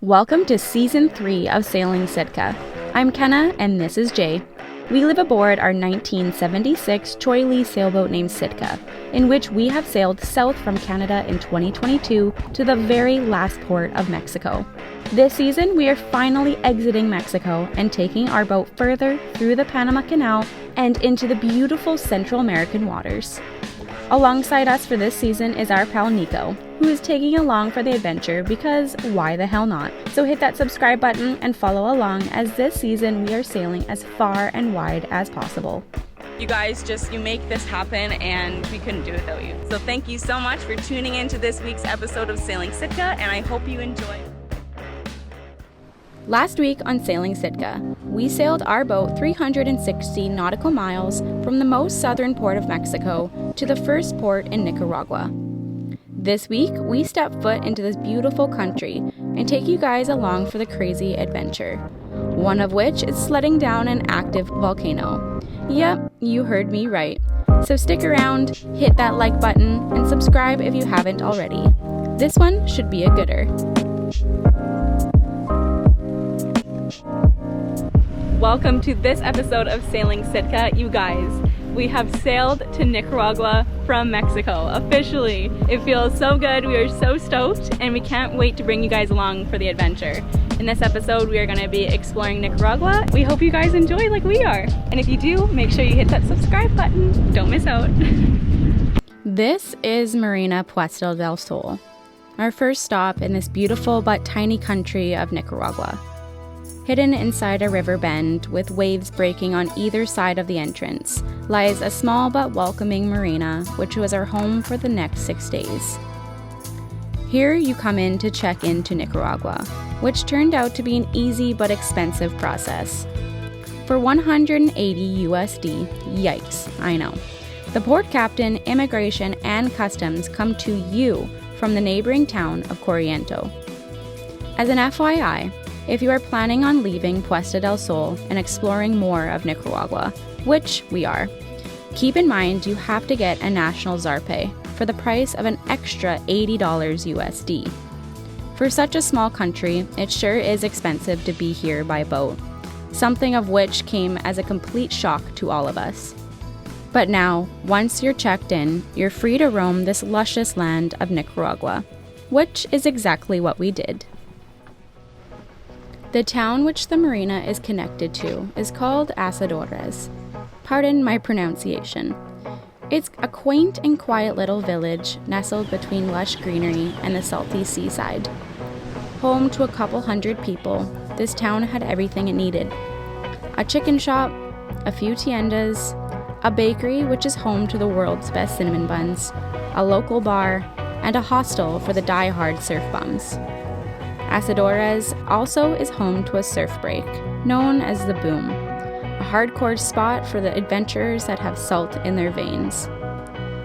Welcome to Season 3 of Sailing Sitka. I'm Kenna, and this is Jay. We live aboard our 1976 Choi Lee sailboat named Sitka, in which we have sailed south from Canada in 2022 to the very last port of Mexico. This season, we are finally exiting Mexico and taking our boat further through the Panama Canal and into the beautiful Central American waters. Alongside us for this season is our pal Nico, who is taking along for the adventure because why the hell not? So hit that subscribe button and follow along, as this season we are sailing as far and wide as possible. You guys you make this happen, and we couldn't do it without you. So thank you so much for tuning in to this week's episode of Sailing Sitka, and I hope you enjoy. Last week on Sailing Sitka, we sailed our boat 360 nautical miles from the most southern port of Mexico to the first port in Nicaragua. This week, we step foot into this beautiful country and take you guys along for the crazy adventure, one of which is sledding down an active volcano. Yep, you heard me right. So stick around, hit that like button, and subscribe if you haven't already. This one should be a gooder. Welcome to this episode of Sailing Sitka, you guys. We have sailed to Nicaragua from Mexico, officially. It feels so good, we are so stoked, and we can't wait to bring you guys along for the adventure. In this episode, we are going to be exploring Nicaragua. We hope you guys enjoy like we are. And if you do, make sure you hit that subscribe button. Don't miss out. This is Marina Puesta del Sol, our first stop in this beautiful but tiny country of Nicaragua. Hidden inside a river bend with waves breaking on either side of the entrance lies a small but welcoming marina, which was our home for the next 6 days. Here you come in to check into Nicaragua, which turned out to be an easy but expensive process. For $180 USD, yikes, I know. The port captain, immigration, and customs come to you from the neighboring town of Corriento. As an FYI, if you are planning on leaving Puesta del Sol and exploring more of Nicaragua, which we are, keep in mind you have to get a national zarpe for the price of an extra $80 USD. For such a small country, it sure is expensive to be here by boat, something of which came as a complete shock to all of us. But now, once you're checked in, you're free to roam this luscious land of Nicaragua, which is exactly what we did. The town which the marina is connected to is called Asadores. Pardon my pronunciation. It's a quaint and quiet little village nestled between lush greenery and the salty seaside. Home to a couple hundred people, this town had everything it needed. A chicken shop, a few tiendas, a bakery which is home to the world's best cinnamon buns, a local bar, and a hostel for the die-hard surf bums. Asadores also is home to a surf break, known as the Boom, a hardcore spot for the adventurers that have salt in their veins.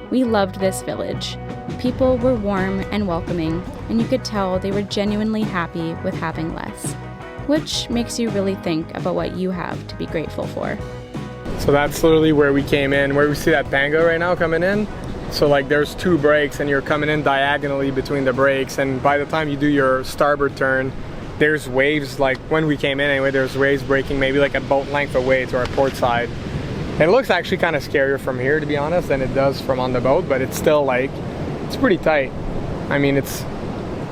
We loved this village. People were warm and welcoming, and you could tell they were genuinely happy with having less, which makes you really think about what you have to be grateful for. So that's literally where we came in, where we see that tango right now coming in. So like there's two breaks and you're coming in diagonally between the breaks, and by the time you do your starboard turn, there's waves, like when we came in anyway, there's waves breaking maybe like a boat length away to our port side. And it looks actually kind of scarier from here, to be honest, than it does from on the boat, but it's still like, it's pretty tight. I mean, it's,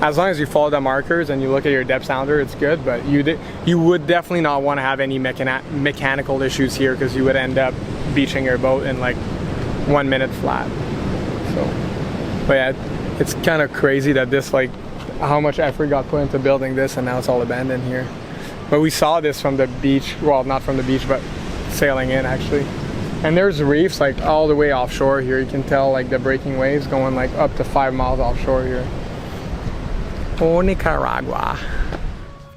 as long as you follow the markers and you look at your depth sounder, it's good, but you would definitely not want to have any mechanical issues here, because you would end up beaching your boat in like 1 minute flat. So, but yeah, it's kind of crazy that this, like, how much effort got put into building this, and now it's all abandoned here. But we saw this from the beach, well, not from the beach, but sailing in actually. And there's reefs like all the way offshore here. You can tell like the breaking waves going like up to 5 miles offshore here. Oh, Nicaragua.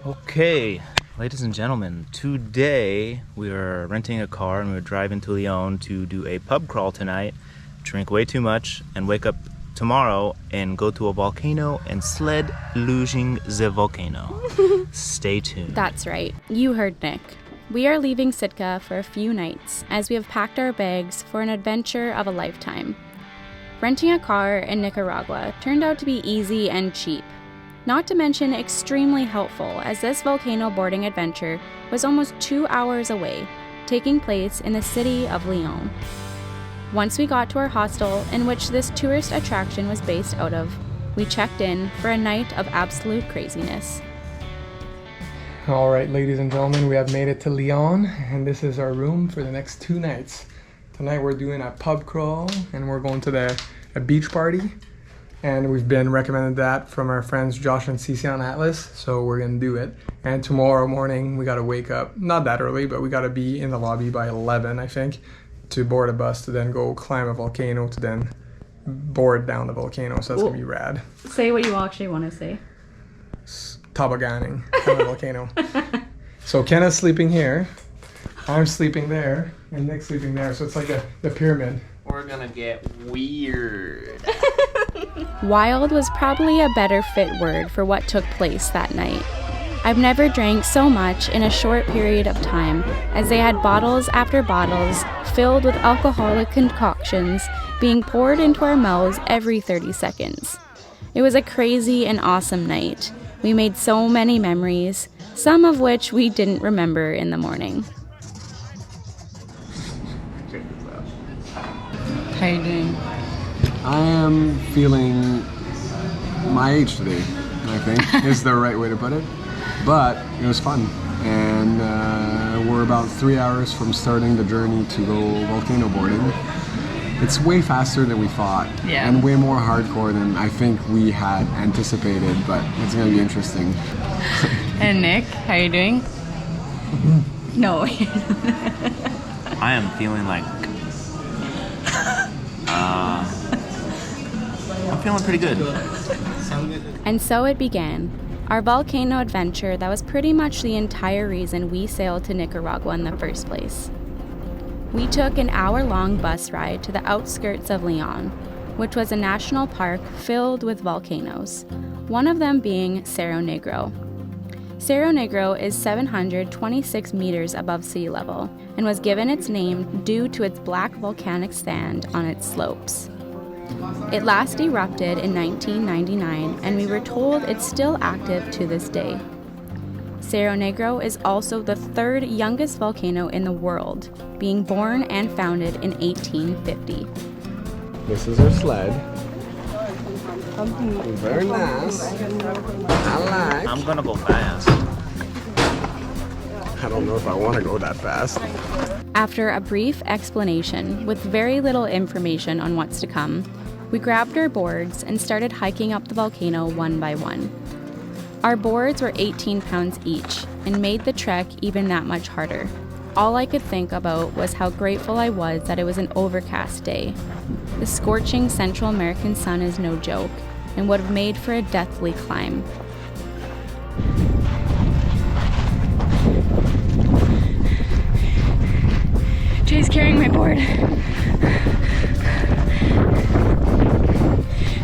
Okay, ladies and gentlemen, today we are renting a car and we're driving to Leon to do a pub crawl tonight, drink way too much, and wake up tomorrow and go to a volcano and sled luging the volcano. Stay tuned. That's right, you heard Nick. We are leaving Sitka for a few nights, as we have packed our bags for an adventure of a lifetime. Renting a car in Nicaragua turned out to be easy and cheap. Not to mention extremely helpful, as this volcano boarding adventure was almost 2 hours away, taking place in the city of Lyon. Once we got to our hostel, in which this tourist attraction was based out of, we checked in for a night of absolute craziness. All right, ladies and gentlemen, we have made it to Lyon, and this is our room for the next 2 nights. Tonight we're doing a pub crawl, and we're going to a beach party, and we've been recommended that from our friends Josh and Cece on Atlas, so we're gonna do it. And tomorrow morning we gotta wake up, not that early, but we gotta be in the lobby by 11, I think, to board a bus to then go climb a volcano to then board down the volcano, so that's gonna be rad. Say what you actually want to say. Tobogganing on the volcano. So Kenna's sleeping here, I'm sleeping there, and Nick's sleeping there, so it's like the pyramid. We're gonna get weird. Wild was probably a better fit word for what took place that night. I've never drank so much in a short period of time, as they had bottles after bottles filled with alcoholic concoctions being poured into our mouths every 30 seconds. It was a crazy and awesome night. We made so many memories, some of which we didn't remember in the morning. How you doing? I am feeling my age today, I think, is the right way to put it. But it was fun, and we're about 3 hours from starting the journey to go volcano boarding. It's way faster than we thought, and way more hardcore than I think we had anticipated, but it's going to be interesting. And Nick, how you doing? No. I am feeling like I'm feeling pretty good. And so it began. Our volcano adventure that was pretty much the entire reason we sailed to Nicaragua in the first place. We took an hour-long bus ride to the outskirts of Lyon, which was a national park filled with volcanoes, one of them being Cerro Negro. Cerro Negro is 726 meters above sea level and was given its name due to its black volcanic sand on its slopes. It last erupted in 1999, and we were told it's still active to this day. Cerro Negro is also the third youngest volcano in the world, being born and founded in 1850. This is our sled. Very nice. I like. I'm gonna go fast. I don't know if I want to go that fast. After a brief explanation with very little information on what's to come, we grabbed our boards and started hiking up the volcano one by one. Our boards were 18 pounds each and made the trek even that much harder. All I could think about was how grateful I was that it was an overcast day. The scorching Central American sun is no joke and would have made for a deathly climb. Jay's carrying my board.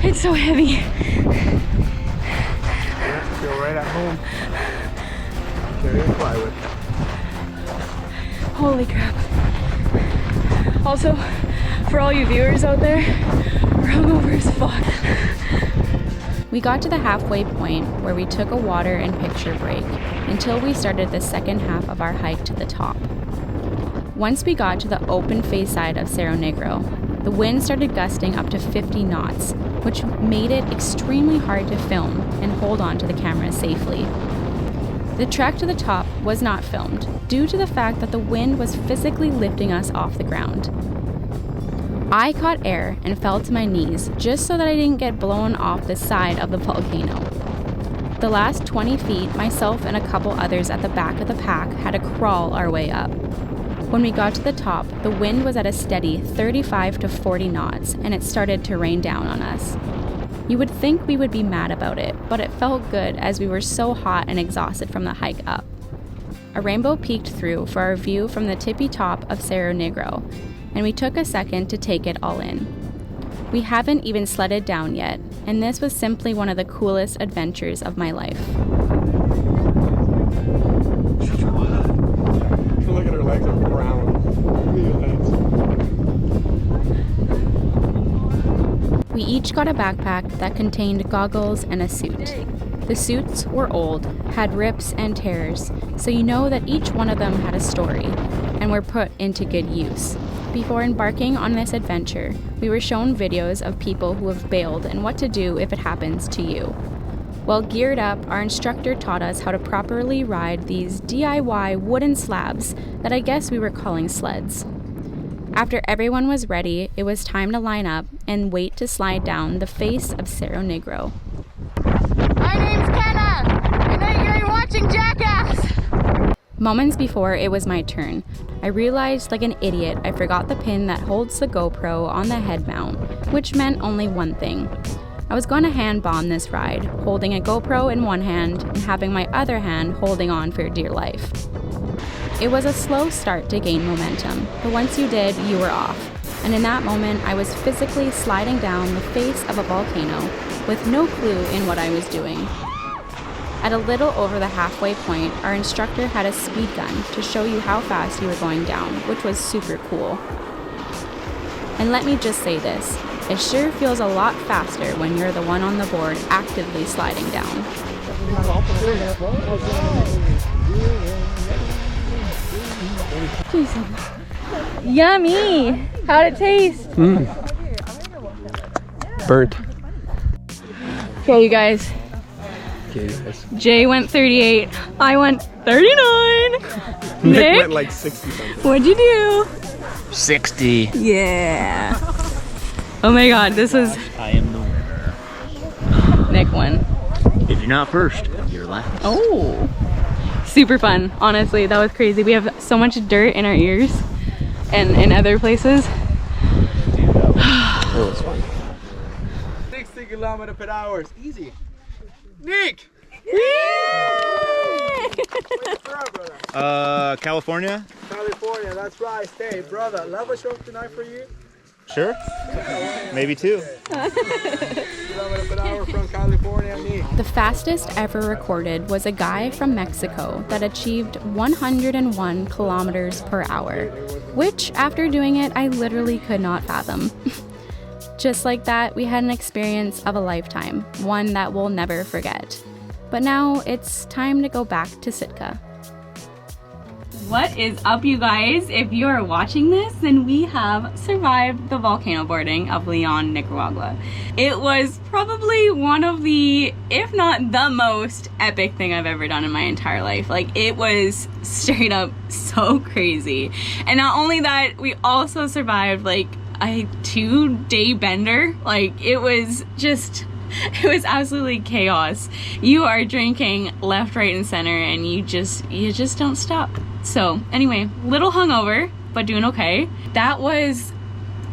It's so heavy. Yeah, feel right at home. Carrying plywood. Holy crap. Also, for all you viewers out there, we're hungover as fuck. We got to the halfway point where we took a water and picture break until we started the second half of our hike to the top. Once we got to the open face side of Cerro Negro, the wind started gusting up to 50 knots, which made it extremely hard to film and hold on to the camera safely. The trek to the top was not filmed due to the fact that the wind was physically lifting us off the ground. I caught air and fell to my knees just so that I didn't get blown off the side of the volcano. The last 20 feet, myself and a couple others at the back of the pack had to crawl our way up. When we got to the top, the wind was at a steady 35 to 40 knots, and it started to rain down on us. You would think we would be mad about it, but it felt good as we were so hot and exhausted from the hike up. A rainbow peeked through for our view from the tippy top of Cerro Negro, and we took a second to take it all in. We haven't even sledded down yet, and this was simply one of the coolest adventures of my life. Look at her legs are brown. We each got a backpack that contained goggles and a suit. The suits were old, had rips and tears, so you know that each one of them had a story and were put into good use. Before embarking on this adventure, we were shown videos of people who have bailed and what to do if it happens to you. While geared up, our instructor taught us how to properly ride these DIY wooden slabs that I guess we were calling sleds. After everyone was ready, it was time to line up and wait to slide down the face of Cerro Negro. My name's Kenna, and you're watching Jackass! Moments before it was my turn, I realized like an idiot I forgot the pin that holds the GoPro on the head mount, which meant only one thing. I was going to hand bomb this ride, holding a GoPro in one hand and having my other hand holding on for dear life. It was a slow start to gain momentum, but once you did, you were off. And in that moment, I was physically sliding down the face of a volcano with no clue in what I was doing. At a little over the halfway point, our instructor had a speed gun to show you how fast you were going down, which was super cool. And let me just say this, it sure feels a lot faster when you're the one on the board actively sliding down. Yummy! How'd it taste? Burnt. Okay, you guys. Jay went 38. I went 39. Nick went like 60 something. What'd you do? 60. Yeah. Oh my god, this was... I am the winner. Nick won. If you're not first, you're last. Oh. Super fun, honestly. That was crazy. We have so much dirt in our ears and in other places. It was fun. 60 kilometers per hour. Easy. Nick! California? California, that's right. Stay, brother. Love a show tonight for you. Sure. Maybe 2. Kilometers per hour from California, Nick. The fastest ever recorded was a guy from Mexico that achieved 101 kilometers per hour, which after doing it, I literally could not fathom. Just like that, we had an experience of a lifetime, one that we'll never forget. But now it's time to go back to Sitka. What is up, you guys? If you are watching this, then we have survived the volcano boarding of Leon, Nicaragua. It was probably one of the, if not the most epic thing I've ever done in my entire life. Like, it was straight up so crazy. And not only that, we also survived like a 2-day bender. Like, it was absolutely chaos. You are drinking left, right, and center, and you just don't stop. So anyway, little hungover, but doing okay. That was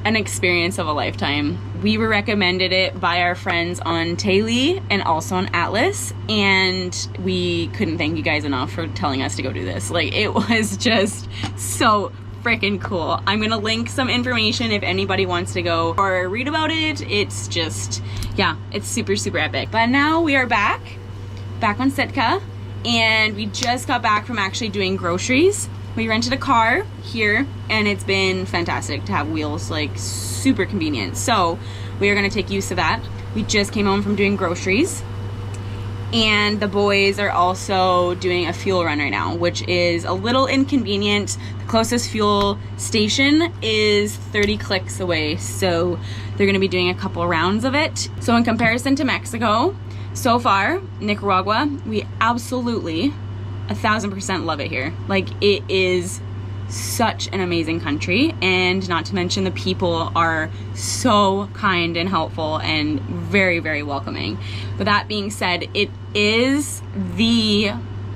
an experience of a lifetime. We were recommended it by our friends on Taylor and also on Atlas, and we couldn't thank you guys enough for telling us to go do this. Like, it was just so freaking cool. I'm gonna link some information if anybody wants to go or read about it. It's just, yeah, it's super, super epic. But now we are back on Sitka, and we just got back from actually doing groceries. We rented a car here, and it's been fantastic to have wheels, like super convenient. So we are gonna take use of that. We just came home from doing groceries, and the boys are also doing a fuel run right now, which is a little inconvenient. The closest fuel station is 30 clicks away, so they're gonna be doing a couple rounds of it. So in comparison to Mexico, so far, Nicaragua, we absolutely 1000% love it here. Like, it is such an amazing country, and not to mention the people are so kind and helpful and very, very welcoming. But that being said, it is the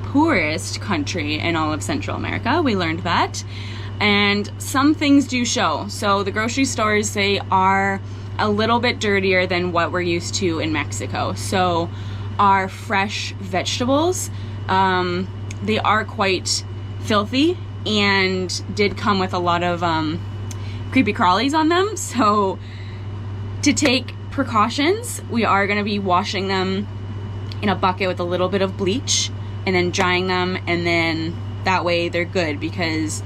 poorest country in all of Central America. We learned that, and some things do show. So the grocery stores, they are a little bit dirtier than what we're used to in Mexico. So our fresh vegetables, they are quite filthy and did come with a lot of creepy crawlies on them. So to take precautions, we are going to be washing them in a bucket with a little bit of bleach and then drying them, and then that way they're good, because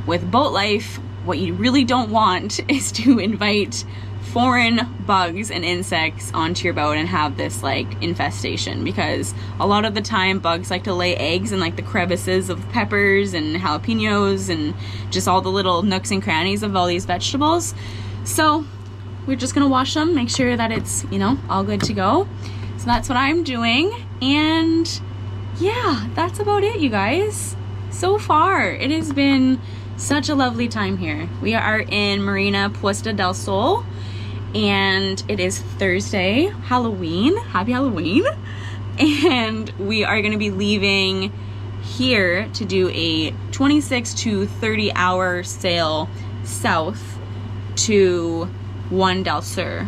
with boat life, what you really don't want is to invite foreign bugs and insects onto your boat and have this like infestation, because a lot of the time bugs like to lay eggs in like the crevices of peppers and jalapenos and just all the little nooks and crannies of all these vegetables. So we're just gonna wash them, make sure that it's, you know, all good to go. So that's what I'm doing, and yeah, that's about it, you guys. So far it has been such a lovely time here. We are in Marina Puesta del Sol, and it is Thursday, Halloween. Happy Halloween. And we are going to be leaving here to do a 26 to 30 hour sail south to Juan del Sur.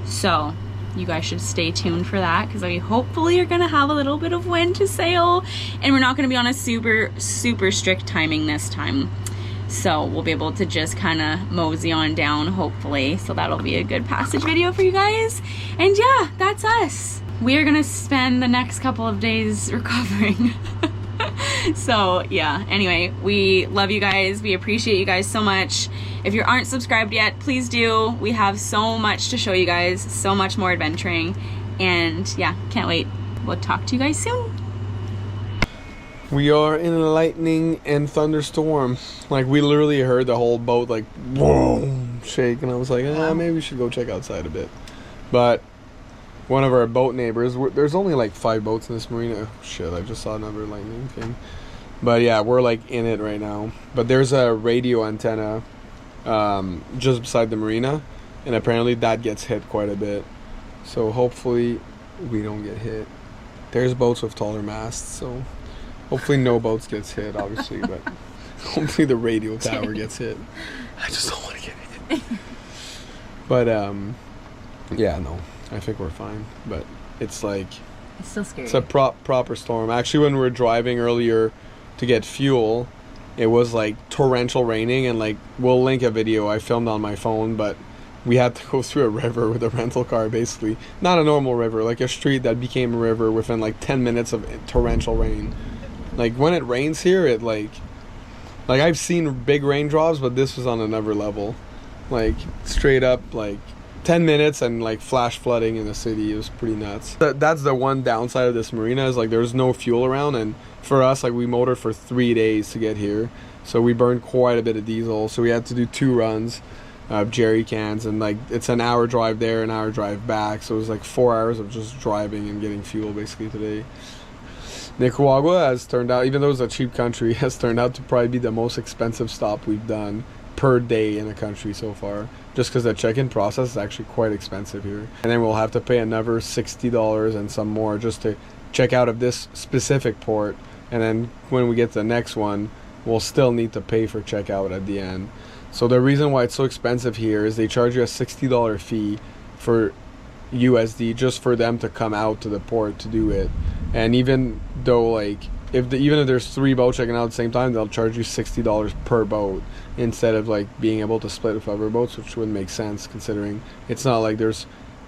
So you guys should stay tuned for that, because we hopefully are going to have a little bit of wind to sail, and we're not going to be on a super strict timing this time. So we'll be able to just kind of mosey on down, hopefully. So that'll be a good passage video for you guys. And yeah, that's us. We are gonna spend the next couple of days recovering. So yeah, anyway, we love you guys. We appreciate you guys so much. If you aren't subscribed yet, please do. We have so much to show you guys, so much more adventuring. And yeah, can't wait. We'll talk to you guys soon. We are in a lightning and thunderstorm. Like, we literally heard the whole boat like boom shake, and I was like, maybe we should go check outside a bit. But one of our boat neighbors, there's only like 5 boats in this marina. Oh, shit, I just saw another lightning thing. But yeah, we're like in it right now. But there's a radio antenna just beside the marina, and apparently that gets hit quite a bit. So hopefully we don't get hit. There's boats with taller masts, so hopefully no boats gets hit, obviously, but hopefully the radio tower gets hit. I just don't want to get hit. But yeah, no, I think we're fine. But it's like, it's still scary. It's a proper storm. Actually, when we were driving earlier to get fuel, it was like torrential raining, and like, we'll link a video I filmed on my phone, but we had to go through a river with a rental car, basically. Not a normal river, like a street that became a river within like 10 minutes of torrential rain. Like, when it rains here, it like I've seen big raindrops, but this was on another level. Like, straight up, like 10 minutes and like flash flooding in the city. It was pretty nuts. That's the one downside of this marina, is like there's no fuel around, and for us, like, we motored for 3 days to get here, so we burned quite a bit of diesel. So we had to do 2 runs of jerry cans, and like, it's an hour drive there, an hour drive back, so it was like 4 hours of just driving and getting fuel basically today. Nicaragua has turned out, even though it's a cheap country, has turned out to probably be the most expensive stop we've done per day in a country so far, just because the check-in process is actually quite expensive here. And then we'll have to pay another $60 and some more just to check out of this specific port, and then when we get to the next one, we'll still need to pay for checkout at the end. So the reason why it's so expensive here is they charge you a $60 fee for USD just for them to come out to the port to do it. And even though, like, even if there's 3 boats checking out at the same time, they'll charge you $60 per boat instead of like being able to split with other boats, which wouldn't make sense considering it's not like there's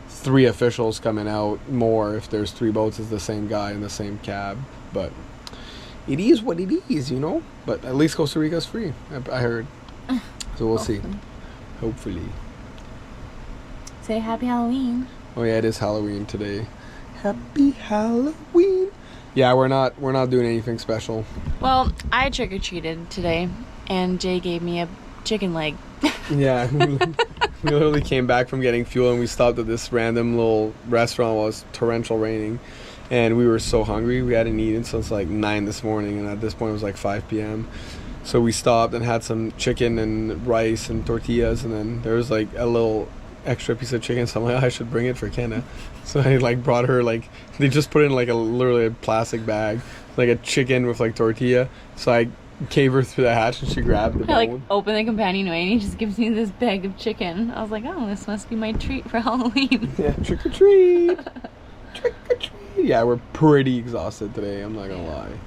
3 officials coming out more. If there's 3 boats, it's the same guy in the same cab. But it is what it is, you know. But at least Costa Rica's free, I heard. So we'll see. Hopefully. Say happy Halloween. Oh yeah, it is Halloween today. Happy Halloween. Yeah, we're not doing anything special. Well, I trick-or-treated today, and Jay gave me a chicken leg. Yeah, we literally came back from getting fuel, and we stopped at this random little restaurant while it was torrential raining, and we were so hungry. We hadn't eaten since like 9 this morning, and at this point it was like 5 p.m. So we stopped and had some chicken and rice and tortillas, and then there was like a little extra piece of chicken, so I'm like, I should bring it for Kenna. So I like brought her, like, they just put it in like literally a plastic bag, like a chicken with like tortilla. So I gave her through the hatch and she grabbed the bone. I like open the companionway and he just gives me this bag of chicken. I was like, oh, this must be my treat for Halloween. Yeah, trick or treat. Trick or treat. Yeah, we're pretty exhausted today, I'm not gonna lie.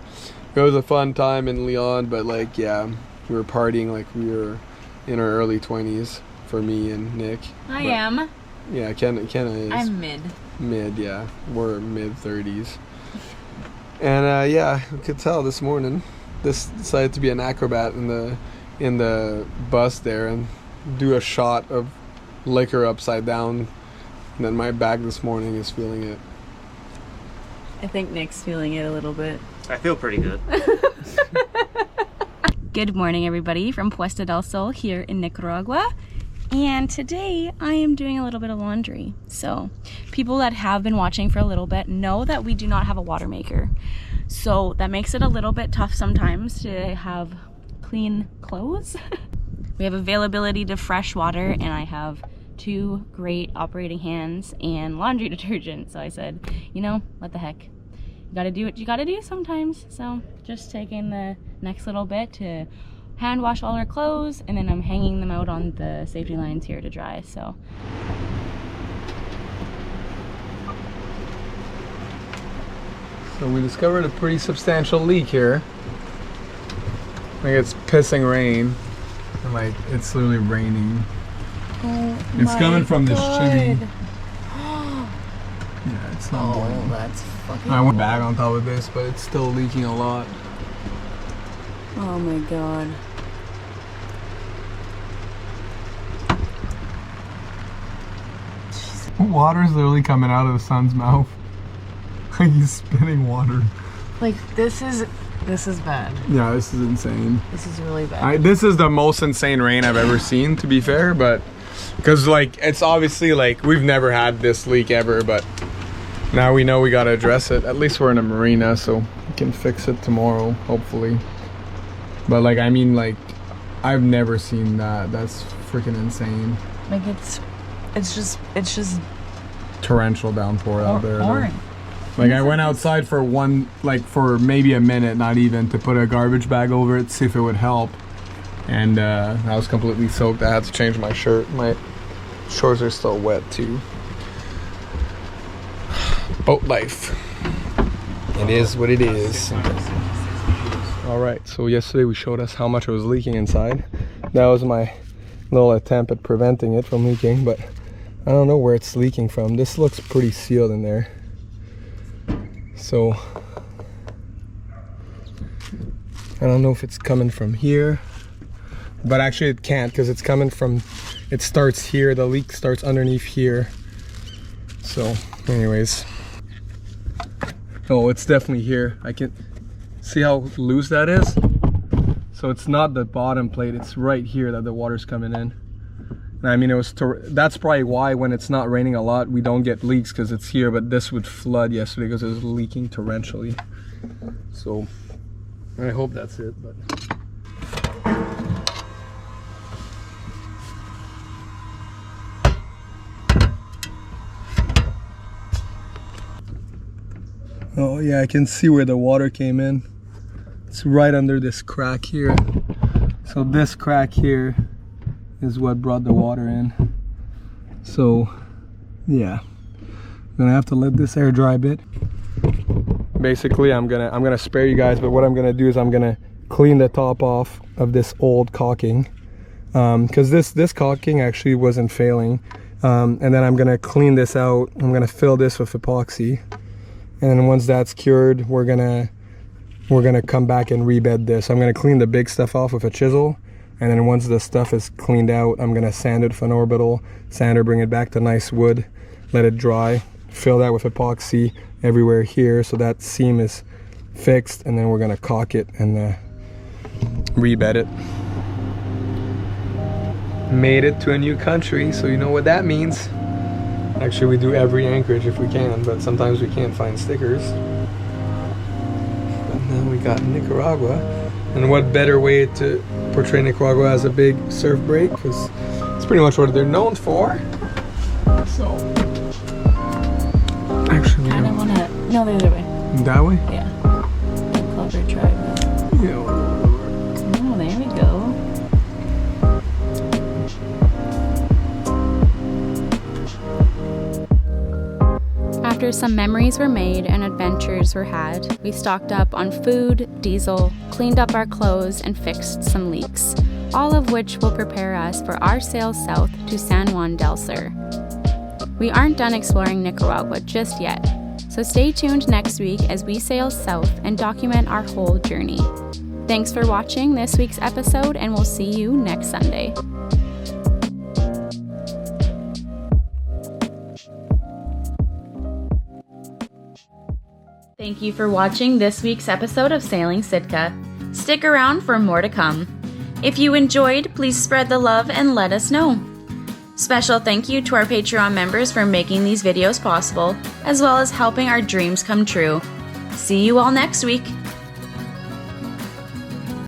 It was a fun time in Leon, but like, yeah, we were partying like we were in our early 20s for me and Nick. I am. Yeah, Kenna is. I'm mid. Mid, yeah. We're mid-30s. And yeah, you could tell this morning, this decided to be an acrobat in the bus there and do a shot of liquor upside down. And then my back this morning is feeling it. I think Nick's feeling it a little bit. I feel pretty good. Good morning, everybody, from Puesta del Sol here in Nicaragua. And today I am doing a little bit of laundry. So people that have been watching for a little bit know that we do not have a water maker. So that makes it a little bit tough sometimes to have clean clothes. We have availability to fresh water, and I have 2 great operating hands and laundry detergent. So I said, you know, what the heck? You gotta do what you gotta do sometimes. So just taking the next little bit to hand wash all our clothes, and then I'm hanging them out on the safety lines here to dry. So we discovered a pretty substantial leak here. Like it's pissing rain, and like it's literally raining. oh, It's coming from this chimney. Oh, Yeah, it's not going. that's fucking. I went back on top of this, but it's still leaking a lot. Oh my god. Water's literally coming out of the sun's mouth. Like he's spitting water. Like, this is bad. Yeah, this is insane. This is really bad. This is the most insane rain I've ever seen, to be fair, but because like it's obviously like we've never had this leak ever, but now we know we gotta address it. At least we're in a marina, so we can fix it tomorrow, hopefully. But like, I mean, like, I've never seen that. That's freaking insane. Like, it's just Torrential downpour out there. pouring. Like I went outside for for maybe a minute, not even, to put a garbage bag over it, see if it would help. And I was completely soaked. I had to change my shirt. My shorts are still wet too. Boat life. It is what it is. Alright, so yesterday we showed us how much it was leaking inside. That was my little attempt at preventing it from leaking, but I don't know where it's leaking from. This looks pretty sealed in there. So I don't know if it's coming from here, but actually it can't, because it's coming from, it starts here, the leak starts underneath here. So anyways, oh, it's definitely here. I can see how loose that is. So it's not the bottom plate, it's right here that the water's coming in. And I mean, that's probably why when it's not raining a lot we don't get leaks, because it's here. But this would flood yesterday because it was leaking torrentially. So I hope that's it, but oh yeah, I can see where the water came in. It's right under this crack here. So this crack here is what brought the water in. So yeah, I'm gonna have to let this air dry a bit. Basically I'm gonna spare you guys, but what I'm gonna do is I'm gonna clean the top off of this old caulking, because this caulking actually wasn't failing, and then I'm gonna clean this out. I'm gonna fill this with epoxy, and then once that's cured, we're gonna come back and rebed this. I'm gonna clean the big stuff off with a chisel, and then once the stuff is cleaned out, I'm gonna sand it with an orbital sander, bring it back to nice wood, let it dry, fill that with epoxy everywhere here so that seam is fixed, and then we're gonna caulk it and rebed it. Made it to a new country, so you know what that means. Actually, we do every anchorage if we can, but sometimes we can't find stickers. But now we got Nicaragua, and what better way to portray Nicaragua as a big surf break, because it's pretty much what they're known for. So actually, I don't wanna. No, the other way. that way. Yeah. Clover tribe. Yeah. Oh, there we go. After some memories were made and adventures were had, we stocked up on food, diesel, cleaned up our clothes, and fixed some leaks, all of which will prepare us for our sail south to San Juan del Sur. We aren't done exploring Nicaragua just yet, so stay tuned next week as we sail south and document our whole journey. Thanks for watching this week's episode, and we'll see you next Sunday. Thank you for watching this week's episode of Sailing Sitka. Stick around for more to come. If you enjoyed, please spread the love and let us know. Special thank you to our Patreon members for making these videos possible, as well as helping our dreams come true. See you all next week.